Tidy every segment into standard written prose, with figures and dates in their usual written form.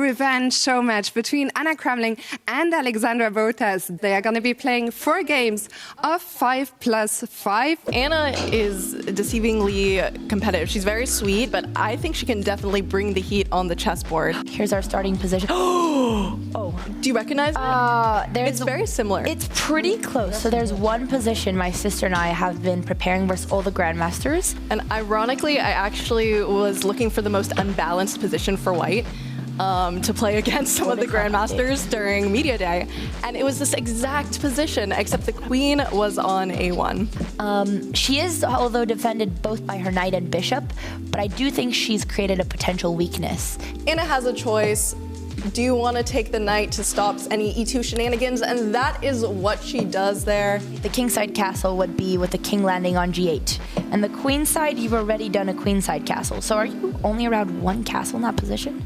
revenge show match between Anna Cramling and Alexandra Botez. They are going to be playing 4 games of 5+5. Anna is deceivingly competitive. She's very sweet, but I think she can definitely bring the heat on the chessboard. Here's our starting position. Oh, do you recognize it? It's very similar. It's pretty close. So there's one position my sister and I have been preparing versus all the grandmasters. And ironically, I actually was looking for the most unbalanced position for white to play against some of the grandmasters during media day. And it was this exact position, except the queen was on a1. She is, although defended both by her knight and bishop, but I do think she's created a potential weakness. Anna has a choice. Do you want to take the knight to stop any e2 shenanigans? And that is what she does there. The kingside castle would be with the king landing on g8. And the queenside, you've already done a queenside castle. So are you only around 1 castle in that position?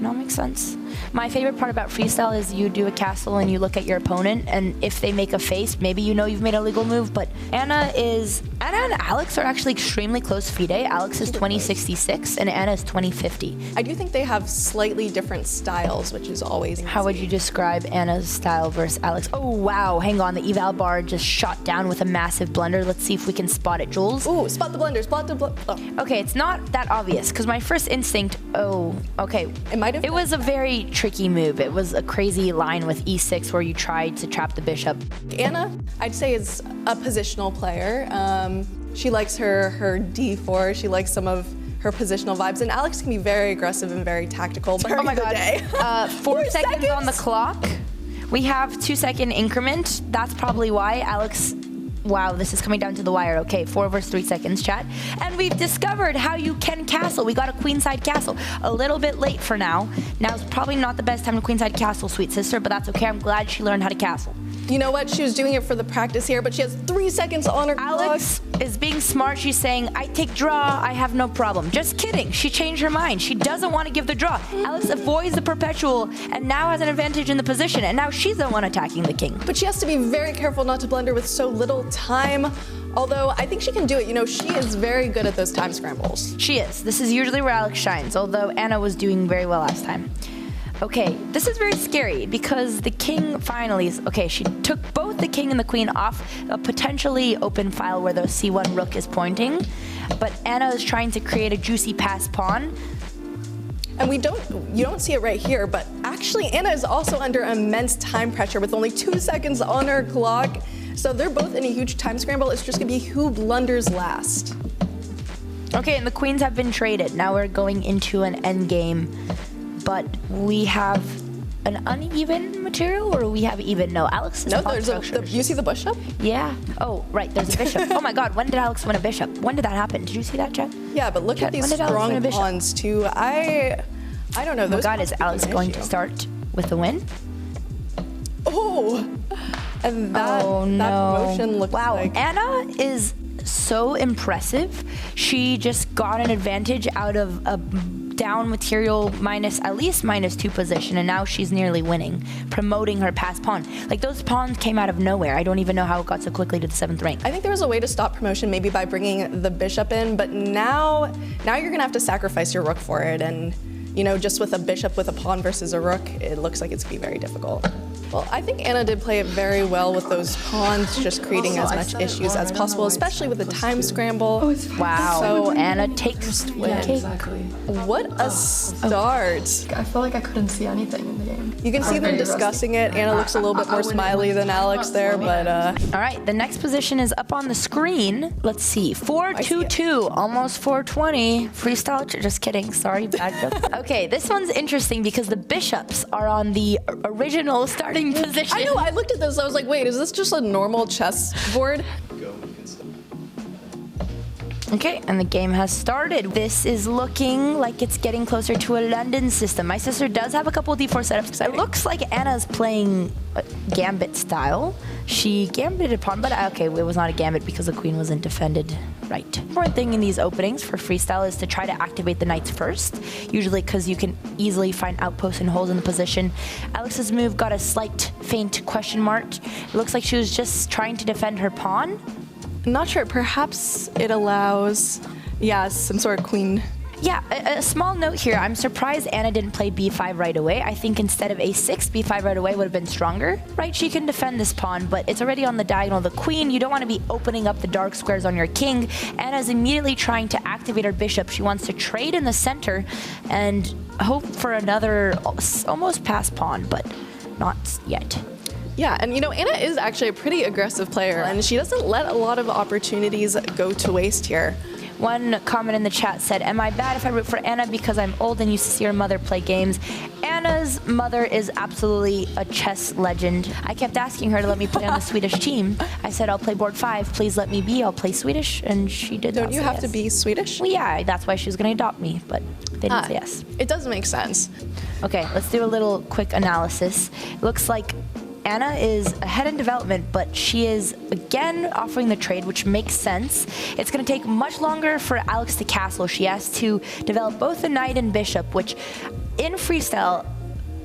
No, makes sense. My favorite part about freestyle is you do a castle and you look at your opponent, and if they make a face, maybe you know you've made a legal move, but Anna and Alex are actually extremely close FIDE. Alex is 2066 and Anna is 2050. I do think they have slightly different styles, which is always easy. How would you describe Anna's style versus Alex? Oh, wow, hang on, the eval bar just shot down with a massive blunder. Let's see if we can spot it, Jules. Ooh, spot the blunder, spot the blunder. Oh. Okay, it's not that obvious, because my first instinct, okay. It was a very tricky move. It was a crazy line with e6 where you tried to trap the bishop. Anna, I'd say, is a positional player. She likes her d4. She likes some of her positional vibes. And Alex can be very aggressive and very tactical during the day. 4 seconds on the clock. We have 2-second increment. That's probably why Alex... Wow, this is coming down to the wire. Okay, 4 versus 3 seconds, chat. And we've discovered how you can castle. We got a queenside castle. A little bit late for now. Now's probably not the best time to queenside castle, sweet sister, but that's okay. I'm glad she learned how to castle. You know what? She was doing it for the practice here, but she has 3 seconds on her clock. Alex is being smart. She's saying, I take draw, I have no problem. Just kidding. She changed her mind. She doesn't want to give the draw. Alex avoids the perpetual and now has an advantage in the position, and now she's the one attacking the king. But she has to be very careful not to blunder with so little time. Although I think she can do it. You know, she is very good at those time scrambles. She is. This is usually where Alex shines, although Anna was doing very well last time. Okay, this is very scary because the king finally is, okay, she took both the king and the queen off a potentially open file where the c1 rook is pointing, but Anna is trying to create a juicy pass pawn. And you don't see it right here, but actually Anna is also under immense time pressure with only 2 seconds on her clock. So they're both in a huge time scramble. It's just gonna be who blunders last. Okay, and the queens have been traded. Now we're going into an endgame. But we have an uneven material, or we have even? No, Alex is you see the bishop? Yeah. Oh, right, there's a bishop. Oh my god, when did Alex win a bishop? When did that happen? Did you see that, Chet? Yeah, but look at these strong pawns too. I don't know. Oh my god, is Alex going to start with the win? Oh, and that motion looks like... Wow, Anna is so impressive. She just got an advantage out of a down material at least -2 position, and now she's nearly winning, promoting her pass pawn. Like, those pawns came out of nowhere. I don't even know how it got so quickly to the 7th rank. I think there was a way to stop promotion, maybe by bringing the bishop in, but now you're gonna have to sacrifice your rook for it, and you know, just with a bishop with a pawn versus a rook, it looks like it's gonna be very difficult. Well, I think Anna did play it very well with those pawns, just creating as much issues as possible, especially with the time scramble. Wow. So Anna takes the Yeah, cake. exactly. What a start. I feel like I couldn't see anything in the game. You can see them discussing it. Anna looks a little bit more smiley than Alex there, but... All right, the next position is up on the screen. Let's see, 4-2-2, almost 420. Freestyle, just kidding, sorry, bad joke. Okay, this one's interesting because the bishops are on the original starting position. I know, I looked at this, I was like, wait, is this just a normal chess board? Okay, and the game has started. This is looking like it's getting closer to a London system. My sister does have a couple of d4 setups. It looks like Anna's playing gambit style. She gambited a pawn, but okay, it was not a gambit because the queen wasn't defended right. Important thing in these openings for freestyle is to try to activate the knights first, usually because you can easily find outposts and holes in the position. Alex's move got a slight faint question mark. It looks like she was just trying to defend her pawn. I'm not sure, perhaps it allows, yeah, some sort of queen Yeah, a small note here. I'm surprised Anna didn't play b5 right away. I think instead of a6, b5 right away would have been stronger, right? She can defend this pawn, but it's already on the diagonal of the queen. You don't want to be opening up the dark squares on your king. Anna's immediately trying to activate her bishop. She wants to trade in the center and hope for another almost pass pawn, but not yet. Yeah, and you know, Anna is actually a pretty aggressive player, and she doesn't let a lot of opportunities go to waste here. One comment in the chat said, am I bad if I root for Anna because I'm old and used to see her mother play games? Anna's mother is absolutely a chess legend. I kept asking her to let me play on the Swedish team. I said, I'll play board 5. Please let me be. I'll play Swedish. And she did not say yes. Don't you have to be Swedish? Well, yeah, that's why she was going to adopt me, but they didn't say yes. It does make sense. Okay, let's do a little quick analysis. It looks like Anna is ahead in development, but she is again offering the trade, which makes sense. It's going to take much longer for Alex to castle. She has to develop both the knight and bishop, which in freestyle,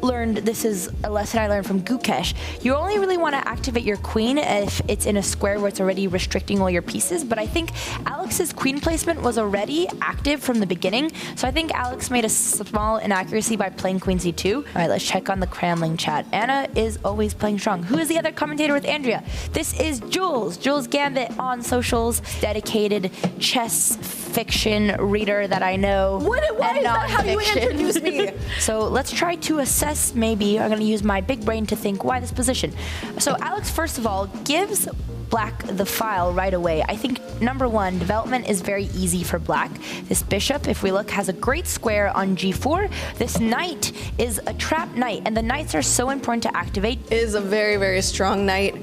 this is a lesson I learned from Gukesh. You only really want to activate your queen if it's in a square where it's already restricting all your pieces, but I think Alex's queen placement was already active from the beginning, so I think Alex made a small inaccuracy by playing queen c2. All right, let's check on the Cramling chat. Anna is always playing strong. Who is the other commentator with Andrea? This is Jules. Jules Gambit on socials, dedicated chess fiction reader that I know. Why is that how you introduce me? So let's try to assess. Maybe I'm going to use my big brain to think why this position. So Alex, first of all, gives Black the file right away. I think number one, development is very easy for Black. This bishop, if we look, has a great square on g4. This knight is a trap knight, and the knights are so important to activate. It is a very, very strong knight.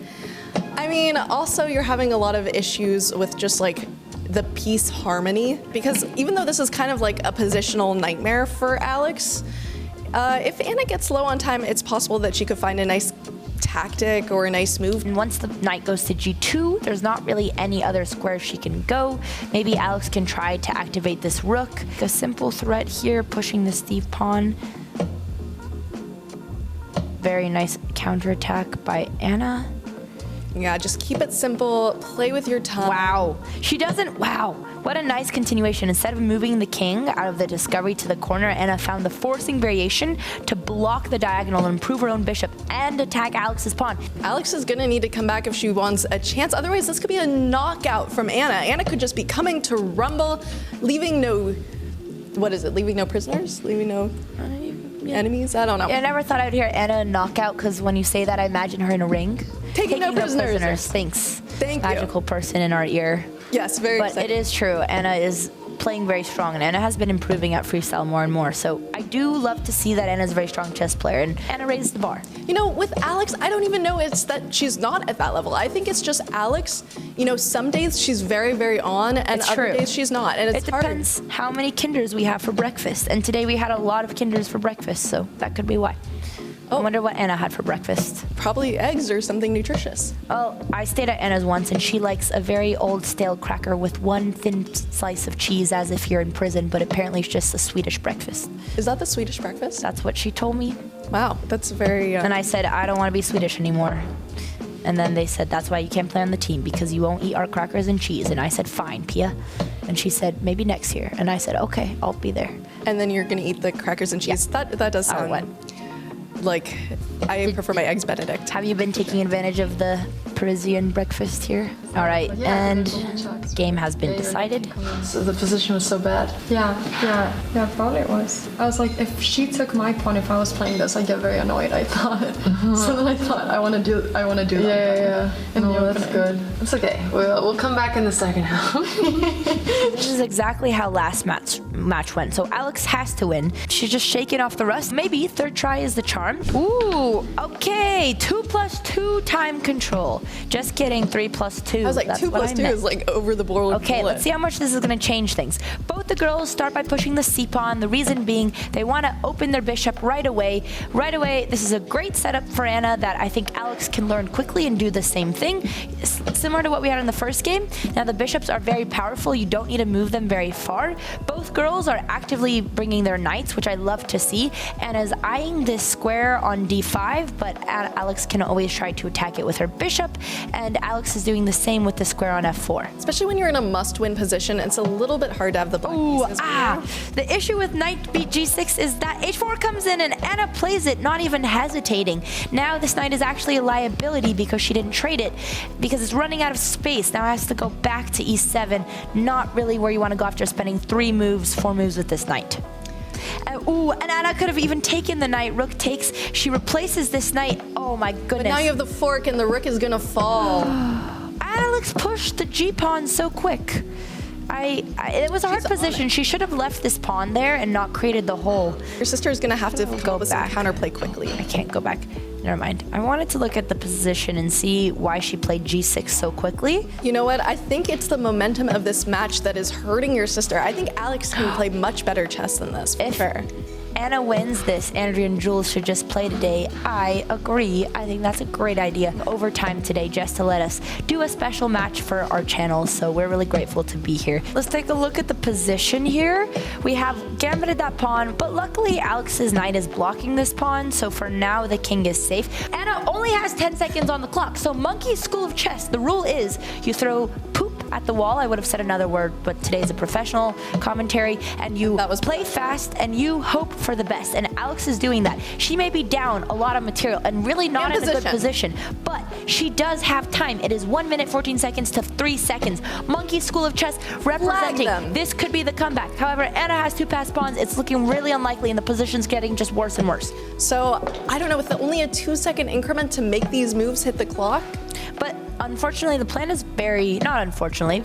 I mean, also you're having a lot of issues with just like the piece harmony, because even though this is kind of like a positional nightmare for Alex, if Anna gets low on time, it's possible that she could find a nice tactic or a nice move. And once the knight goes to g2, there's not really any other square she can go. Maybe Alex can try to activate this rook. A simple threat here, pushing the Steve pawn. Very nice counterattack by Anna. Yeah, just keep it simple, play with your tongue. Wow. She doesn't, wow. What a nice continuation. Instead of moving the king out of the discovery to the corner, Anna found the forcing variation to block the diagonal and improve her own bishop and attack Alex's pawn. Alex is gonna need to come back if she wants a chance. Otherwise, this could be a knockout from Anna. Anna could just be coming to rumble, leaving no, what is it, leaving no prisoners? Leaving no enemies? I don't know. Yeah, I never thought I would hear Anna knockout, because when you say that, I imagine her in a ring. Taking no prisoners. Thanks. Thank you. Magical person in our ear. Yes, very But exciting. it is true. Anna is playing very strong, and Anna has been improving at freestyle more and more. So I do love to see that Anna's a very strong chess player, and Anna raised the bar. You know, with Alex, I don't even know it's that she's not at that level. I think it's just Alex, you know, some days she's very, very on, and It's other true. days she's not, and it's It hard. depends how many kinders we have for breakfast. And today we had a lot of kinders for breakfast, so that could be why. I wonder what Anna had for breakfast. Probably eggs or something nutritious. Well, I stayed at Anna's once, and she likes a very old stale cracker with one thin slice of cheese, as if you're in prison, but apparently it's just a Swedish breakfast. Is that the Swedish breakfast? That's what she told me. Wow, that's very... And I said, I don't want to be Swedish anymore. And then they said, that's why you can't play on the team, because you won't eat our crackers and cheese. And I said, fine, Pia. And she said, maybe next year. And I said, okay, I'll be there. And then you're gonna eat the crackers and cheese. Yeah. That does sound what? like I prefer my eggs Benedict. Have you been taking advantage of the Parisian breakfast here? All right, Yeah, and double checks. game has been decided. So the position was so bad. Yeah, probably it was. I was like, if she took my pawn, if I was playing this, I'd get very annoyed, I thought. So then I thought, I want to do that. Yeah. In No, the that's opening. good. It's okay. We'll come back in the second half. This is exactly how last match went. So Alex has to win. She's just shaking off the rust. Maybe third try is the charm. Ooh, okay. 2+2 time control. Just kidding, 3+2. I was like, That's 2 what plus I 2 meant. is like over the board. Okay, let's see how much this is going to change things. Both the girls start by pushing the c-pawn. The reason being they want to open their bishop right away. Right away, this is a great setup for Anna that I think Alex can learn quickly and do the same thing. Similar to what we had in the first game. Now the bishops are very powerful. You don't need to move them very far. Both girls are actively bringing their knights, which I love to see. Anna's eyeing this square on d5, but Alex can always try to attack it with her bishop. and Alex is doing the same with the square on f4. Especially when you're in a must-win position, it's a little bit hard to have the black pieces. The issue with knight beat g6 is that h4 comes in and Anna plays it, not even hesitating. Now this knight is actually a liability because she didn't trade it, because it's running out of space. Now it has to go back to e7, not really where you want to go after spending 4 moves with this knight. And Anna could have even taken the knight. Rook takes. She replaces this knight. Oh my goodness. But now you have the fork and the rook is gonna fall. Alex pushed the g-pawn so quick. It was a hard position. She should have left this pawn there and not created the hole. Your sister is gonna have to go back. Counterplay quickly. I can't go back. Never mind. I wanted to look at the position and see why she played g6 so quickly. You know what? I think it's the momentum of this match that is hurting your sister. I think Alex can play much better chess than this, for sure. Anna wins this, Andrea and Jules should just play today. I agree. I think that's a great idea. Overtime today just to let us do a special match for our channel, so we're really grateful to be here. Let's take a look at the position here. We have gambited that pawn, but luckily Alex's knight is blocking this pawn, so for now the king is safe. Anna only has 10 seconds on the clock, so Monkey School of Chess, the rule is you throw poop at the wall. I would have said another word, but today's a professional commentary, and you play fast and you hope for the best, and Alex is doing that. She may be down a lot of material and really not in a good position, but she does have time. It is 1 minute 14 seconds to 3 seconds. Monkey School of Chess representing. This could be the comeback. However, Anna has 2 passed pawns. It's looking really unlikely, and the position's getting just worse and worse. So I don't know, with only a 2-second increment to make these moves hit the clock. But unfortunately, the plan is very fortunately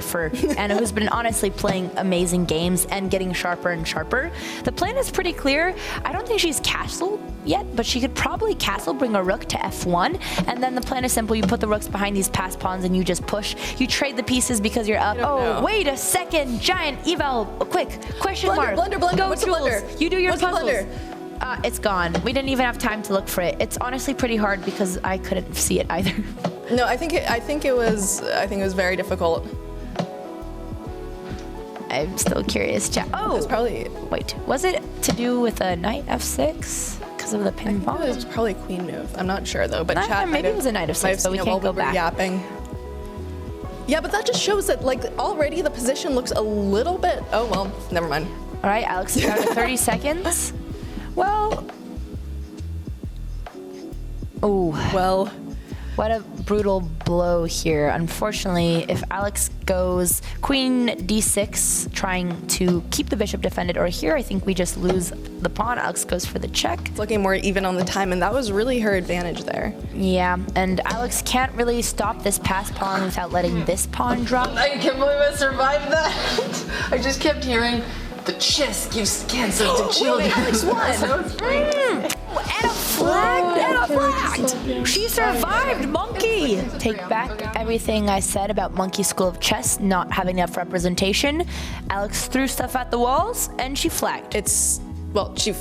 for Anna, who's been honestly playing amazing games and getting sharper and sharper. The plan is pretty clear. I don't think she's castled yet, but she could probably castle, bring a rook to f1, and then the plan is simple. You put the rooks behind these passed pawns and you just push. You trade the pieces because you're up. Oh, wait a second. Giant eval. Quick. Question mark. Blunder. Go, What's Jules. blunder? You do your What's puzzles. blunder? It's gone. We didn't even have time to look for it. It's honestly pretty hard because I couldn't see it either. No, I think it was very difficult. I'm still curious. Oh, it's probably. Wait, was it to do with a knight f6 because of the pin pawn? It was probably a queen move. I'm not sure though, but chat maybe it was a knight f6, but we can't go back. Yapping. Yeah, but that just shows that like already the position looks a little bit. Oh well, never mind. All right, Alex, down to 30 seconds. Well. Oh. Well. What a brutal blow here. Unfortunately, if Alex goes queen d6, trying to keep the bishop defended, or here I think we just lose the pawn. Alex goes for the check. It's looking more even on the time, and that was really her advantage there. Yeah, and Alex can't really stop this passed pawn without letting this pawn drop. I can't believe I survived that. I just kept hearing, the chess gives cancer to children. Alex won! Anna flagged! Anna flagged! She survived, Monkey! Take back everything I said about Monkey School of Chess not having enough representation. Alex threw stuff at the walls, and she flagged. She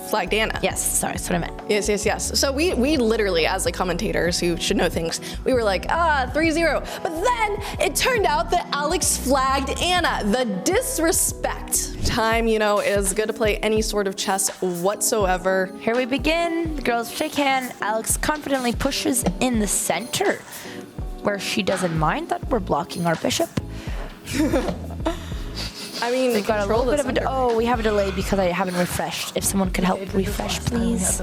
flagged Anna. Yes, sorry, that's what I meant. Yes. So we literally, as like commentators who should know things, we were like, 3-0. But then it turned out that Alex flagged Anna. The disrespect. Time, is good to play any sort of chess whatsoever. Here we begin. The girls shake hand. Alex confidently pushes in the center, where she doesn't mind that we're blocking our bishop. I mean, we've got a little bit of a. We have a delay because I haven't refreshed. If someone could help refresh, please.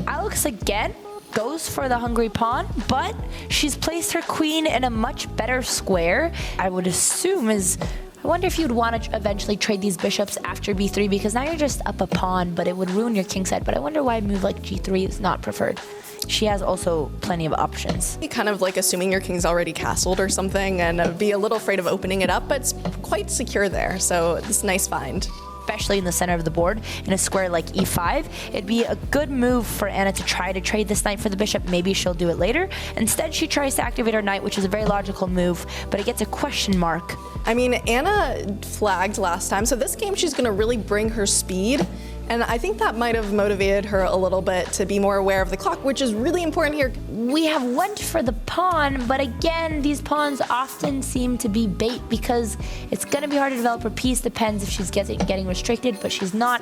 Alex again goes for the hungry pawn, but she's placed her queen in a much better square. I would assume I wonder if you'd want to eventually trade these bishops after b3, because now you're just up a pawn, but it would ruin your king set. But I wonder why a move like g3 is not preferred. She has also plenty of options. You kind of like assuming your king's already castled or something and be a little afraid of opening it up, but it's quite secure there, so it's a nice find. Especially in the center of the board, in a square like e5, it'd be a good move for Anna to try to trade this knight for the bishop. Maybe she'll do it later. Instead, she tries to activate her knight, which is a very logical move, but it gets a question mark. I mean, Anna flagged last time, so this game she's going to really bring her speed And I think that might have motivated her a little bit to be more aware of the clock, which is really important here. We have went for the pawn, but again, these pawns often seem to be bait because it's going to be hard to develop her piece. Depends if she's getting restricted, but she's not.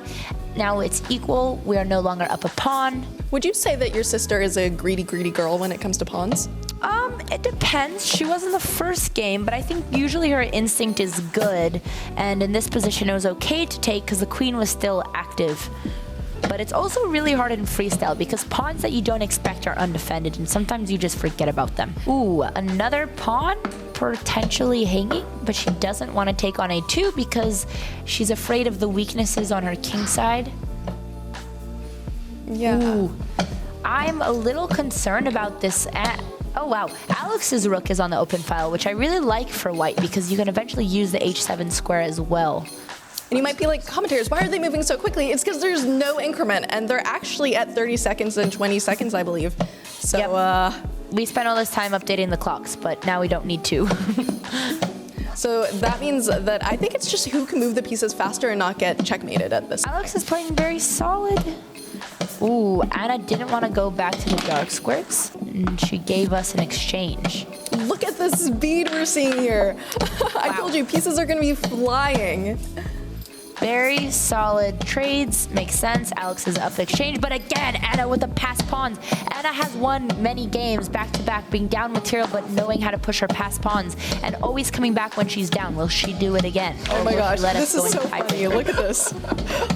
Now it's equal. We are no longer up a pawn. Would you say that your sister is a greedy girl when it comes to pawns? It depends. She was in the first game, but I think usually her instinct is good. And in this position, it was okay to take because the queen was still active. But it's also really hard in freestyle because pawns that you don't expect are undefended, and sometimes you just forget about them. Ooh, another pawn potentially hanging, but she doesn't want to take on a2 because she's afraid of the weaknesses on her king side. Yeah. Ooh, I'm a little concerned about this. Oh wow, Alex's rook is on the open file, which I really like for white because you can eventually use the h7 square as well. And you might be like, commentators, why are they moving so quickly? It's because there's no increment, and they're actually at 30 seconds and 20 seconds, I believe. So, Yep. We spent all this time updating the clocks, but now we don't need to. So that means that I think it's just who can move the pieces faster and not get checkmated at this. Alex is playing very solid. Ooh, Anna didn't want to go back to the dark squares, and she gave us an exchange. Look at the speed we're seeing here. I told you, pieces are going to be flying. Very solid trades, makes sense. Alex is up the exchange, but again, Anna with the passed pawns. Anna has won many games back to back, being down material, but knowing how to push her passed pawns and always coming back when she's down. Will she do it again? Oh my gosh, this is so funny. Look at this.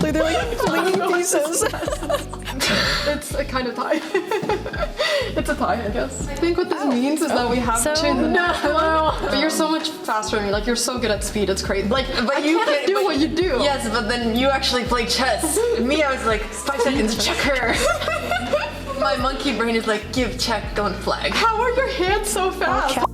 Like, they're like flinging pieces. It's a kind of tie. It's a tie, I guess. I think what this means is that we have to. No, but you're so much faster than me. Like, you're so good at speed. It's crazy. Like, but you can't do what you do. Yes, but then you actually play chess. Me, I was like, 5 seconds, check her. My monkey brain is like, give, check, don't flag. How are your hands so fast? Okay.